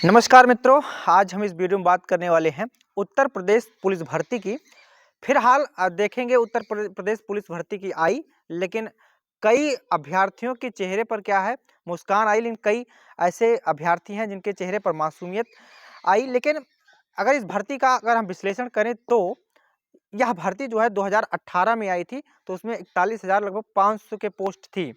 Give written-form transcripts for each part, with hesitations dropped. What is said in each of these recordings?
नमस्कार मित्रों, आज हम इस वीडियो में बात करने वाले हैं उत्तर प्रदेश पुलिस भर्ती की। फिलहाल देखेंगे उत्तर प्रदेश पुलिस भर्ती की आई, लेकिन कई अभ्यर्थियों के चेहरे पर क्या है, मुस्कान आई। लेकिन कई ऐसे अभ्यर्थी हैं जिनके चेहरे पर मासूमियत आई। लेकिन अगर इस भर्ती का हम विश्लेषण करें तो यह भर्ती जो है 2018 में आई थी, तो उसमें 41,000 लगभग 500 के पोस्ट थी।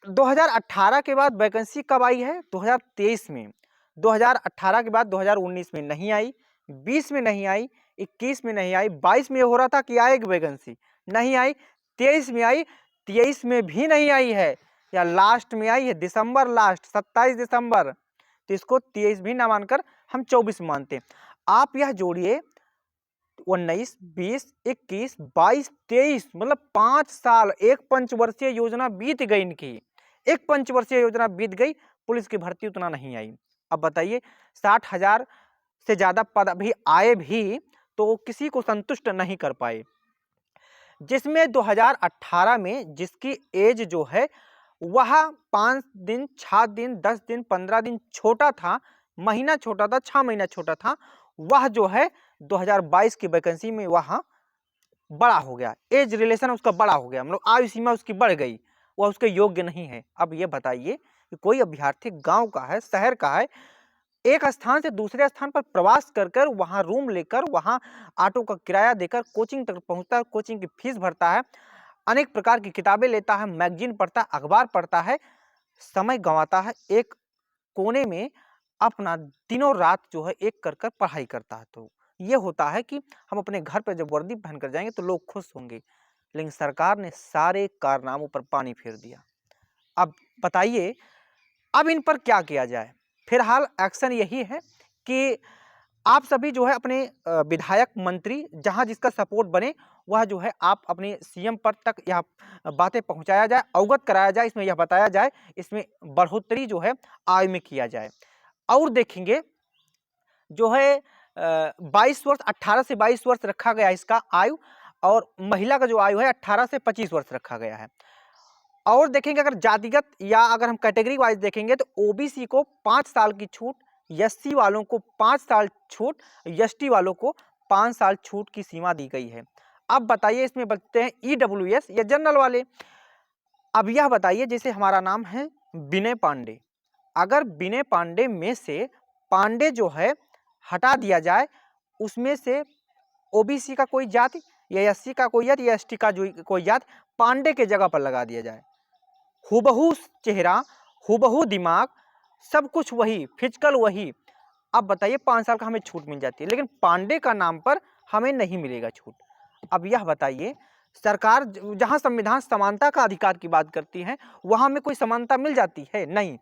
2018 के बाद वैकेंसी कब आई है? 2023 में। 2018 के बाद 2019 में नहीं आई, 20 में नहीं आई, 21 में नहीं आई, 22 में हो रहा था कि आएगी वैकेंसी, नहीं आई, 23 में आई, 23 में भी नहीं आई है, या लास्ट में आई है दिसंबर, लास्ट 27 दिसंबर। तो इसको 23 भी ना मानकर हम 24 मानते हैं। आप यह जोड़िए 19, 20, 21, 22, 23, मतलब 5 साल, एक पंचवर्षीय योजना बीत गई इनकी। एक पंचवर्षीय योजना बीत गई, पुलिस की भर्ती उतना नहीं आई। अब बताइए, 60,000 से ज्यादा पद अभी आए भी तो किसी को संतुष्ट नहीं कर पाए। जिसमें 2018 में जिसकी एज जो है वह 5 दिन, 7 दिन, 10 दिन, 15 दिन छोटा था, महीना छोटा था, 6 महीना छोटा था, वह जो है 2022 की वैकेंसी में वह बड़ा हो गया। एज रिलेशन उसका बड़ा हो गया, मतलब आयु सीमा उसकी बढ़ गई, वह उसके योग्य नहीं है। अब ये बताइए कि कोई अभ्यर्थी गांव का है, शहर का है, एक स्थान से दूसरे स्थान पर प्रवास कर कर, वहां रूम लेकर, वहां ऑटो का किराया देकर कोचिंग तक पहुंचता है, कोचिंग की फीस भरता है, अनेक प्रकार की किताबें लेता है, मैगजीन पढ़ता है, अखबार पढ़ता है, समय गंवाता है, एक कोने में अपना दिनों रात जो है एक कर कर पढ़ाई करता है। तो ये होता है कि हम अपने घर पर जब वर्दी पहन कर जाएंगे तो लोग खुश होंगे, लेकिन सरकार ने सारे कारनामों पर पानी फेर दिया। अब बताइए, अब इन पर क्या किया जाए? फिलहाल एक्शन यही है कि आप सभी जो है अपने विधायक, मंत्री, जहां जिसका सपोर्ट बने, वह जो है आप अपने सीएम पद तक यह बातें पहुंचाया जाए, अवगत कराया जाए, इसमें यह बताया जाए, इसमें बढ़ोतरी जो है आय में किया जाए। और देखेंगे जो है 22 वर्ष, 18 से 22 वर्ष रखा गया है इसका आयु, और महिला का जो आयु है 18 से 25 वर्ष रखा गया है। और देखेंगे अगर जातिगत या अगर हम कैटेगरी वाइज देखेंगे तो ओबीसी को 5 साल की छूट, एससी वालों को 5 साल छूट, एसटी वालों को 5 साल छूट की सीमा दी गई है। अब बताइए, इसमें बचते हैं ईडब्ल्यूएस या जनरल वाले। अब यह बताइए, जैसे हमारा नाम है विनय पांडे, अगर विनय पांडे में से पांडे जो है हटा दिया जाए, उसमें से ओबीसी का कोई जाति या एससी का कोई जाति या एसटी का जो कोई जाति पांडे के जगह पर लगा दिया जाए, हूबहू चेहरा, हूबहू दिमाग, सब कुछ वही, फिजिकल वही। अब बताइए 5 साल का हमें छूट मिल जाती है, लेकिन पांडे का नाम पर हमें नहीं मिलेगा छूट। अब यह बताइए, सरकार जहां संविधान समानता का अधिकार की बात करती है, वहां में कोई समानता मिल जाती है? नहीं।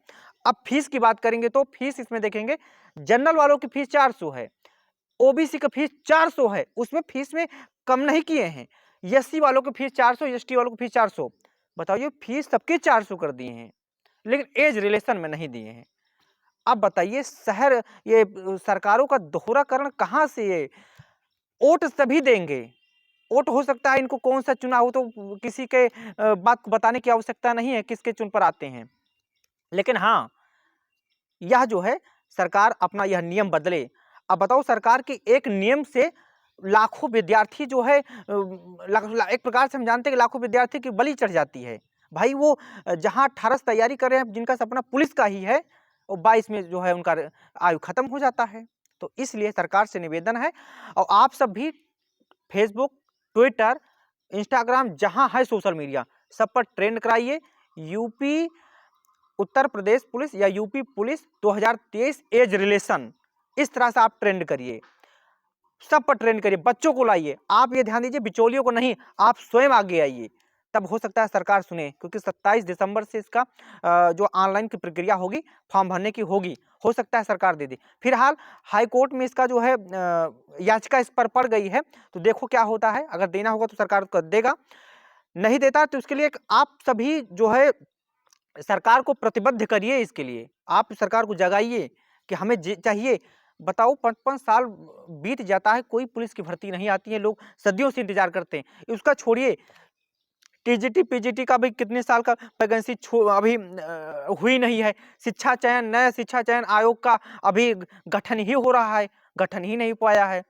अब फीस की बात करेंगे तो फीस इसमें देखेंगे, जनरल वालों की फीस 400 है, ओबीसी का फीस 400 है, उसमें फीस में कम नहीं किए हैं। एससी वालों की फीस 400, एसटी वालों की फीस 400। बताइए, फीस सबके 400 कर दिए हैं, लेकिन एज रिलेशन में नहीं दिए हैं। अब बताइए, शहर ये सरकारों का दोहराकरण कहाँ से? ये वोट सभी देंगे, वोट हो सकता है इनको कौन सा चुनाव हो, तो किसी के बात को बताने की आवश्यकता नहीं है किसके चुन पर आते हैं। लेकिन हाँ, यह जो है सरकार अपना यह नियम बदले। अब बताओ, सरकार के एक नियम से लाखों विद्यार्थी जो है एक प्रकार से हम जानते हैं कि लाखों विद्यार्थी की बलि चढ़ जाती है। भाई वो जहां 18 से तैयारी कर रहे हैं, जिनका सपना पुलिस का ही है, और 22 में जो है उनका आयु खत्म हो जाता है। तो इसलिए सरकार से निवेदन है, और आप सब भी फेसबुक, ट्विटर, इंस्टाग्राम, जहां है सोशल मीडिया, सब पर ट्रेंड कराइए। यूपी उत्तर प्रदेश पुलिस या यूपी पुलिस 2023 एज रिलेशन, इस तरह से आप ट्रेंड करिए, सब पर ट्रेंड करिए, बच्चों को लाइए। आप ये ध्यान दीजिए, बिचौलियों को नहीं, आप स्वयं आगे आइए, तब हो सकता है सरकार सुने। क्योंकि 27 दिसंबर से इसका जो ऑनलाइन की प्रक्रिया होगी, फॉर्म भरने की होगी, हो सकता है सरकार दे दे। फिलहाल हाई कोर्ट में इसका जो है याचिका इस पर पड़ गई है, तो देखो क्या होता है। अगर देना होगा तो सरकार को देगा, नहीं देता तो उसके लिए आप सभी जो है सरकार को प्रतिबद्ध करिए। इसके लिए आप सरकार को जगाइए कि हमें चाहिए। बताओ, 55 साल बीत जाता है, कोई पुलिस की भर्ती नहीं आती है, लोग सदियों से इंतजार करते हैं। उसका छोड़िए, टीजीटी पीजीटी का भी कितने साल का वैकेंसी अभी हुई नहीं है। शिक्षा चयन, नया शिक्षा चयन आयोग का अभी गठन ही हो रहा है, गठन ही नहीं पाया है।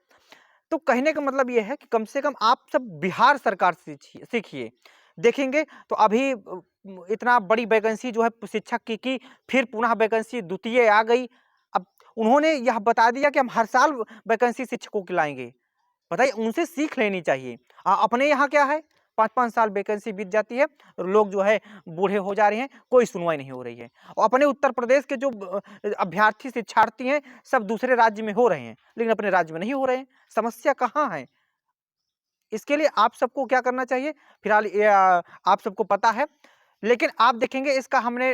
तो कहने का मतलब ये है कि कम से कम आप सब बिहार सरकार से सीखिए। देखेंगे तो अभी इतना बड़ी वैकेंसी जो है शिक्षक की फिर पुनः वैकेंसी द्वितीय आ गई। अब उन्होंने यह बता दिया कि हम हर साल वैकेंसी शिक्षकों की लाएंगे। बताइए, उनसे सीख लेनी चाहिए। अपने यहाँ क्या है, 5-5 साल वैकेंसी बीत जाती है, लोग जो है बूढ़े हो जा रहे हैं, कोई सुनवाई नहीं हो रही है। और अपने उत्तर प्रदेश के जो अभ्यर्थी शिक्षार्थी हैं, सब दूसरे राज्य में हो रहे हैं, लेकिन अपने राज्य में नहीं हो रहे हैं। समस्या कहाँ है? इसके लिए आप सबको क्या करना चाहिए? फिलहाल ये आप सबको पता है, लेकिन आप देखेंगे इसका हमने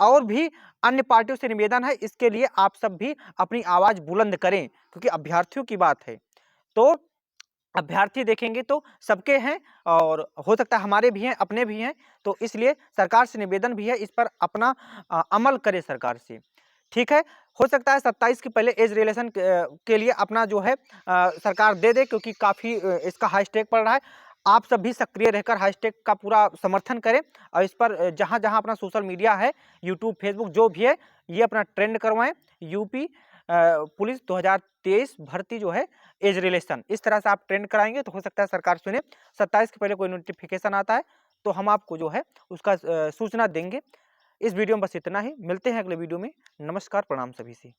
और भी अन्य पार्टियों से निवेदन है, इसके लिए आप सब भी अपनी आवाज़ बुलंद करें, क्योंकि अभ्यर्थियों की बात है। तो अभ्यर्थी देखेंगे तो सबके हैं, और हो सकता है हमारे भी हैं, अपने भी हैं। तो इसलिए सरकार से निवेदन भी है, इस पर अपना अमल करे सरकार से। ठीक है, हो सकता है 27 के पहले एज रिलेशन के लिए अपना जो है सरकार दे दे, क्योंकि काफ़ी इसका हाईस्टेक पड़ रहा है। आप सब भी सक्रिय रहकर हाईस्टेक का पूरा समर्थन करें, और इस पर जहाँ-जहाँ अपना सोशल मीडिया है, यूट्यूब, फेसबुक जो भी है, ये अपना ट्रेंड करवाएँ। यूपी पुलिस 2023 भर्ती जो है एज रिलेशन, इस तरह से आप ट्रेंड कराएंगे तो हो सकता है सरकार सुने। 27 के पहले कोई नोटिफिकेशन आता है तो हम आपको जो है उसका सूचना देंगे। इस वीडियो में बस इतना ही, मिलते हैं अगले वीडियो में। नमस्कार, प्रणाम सभी से।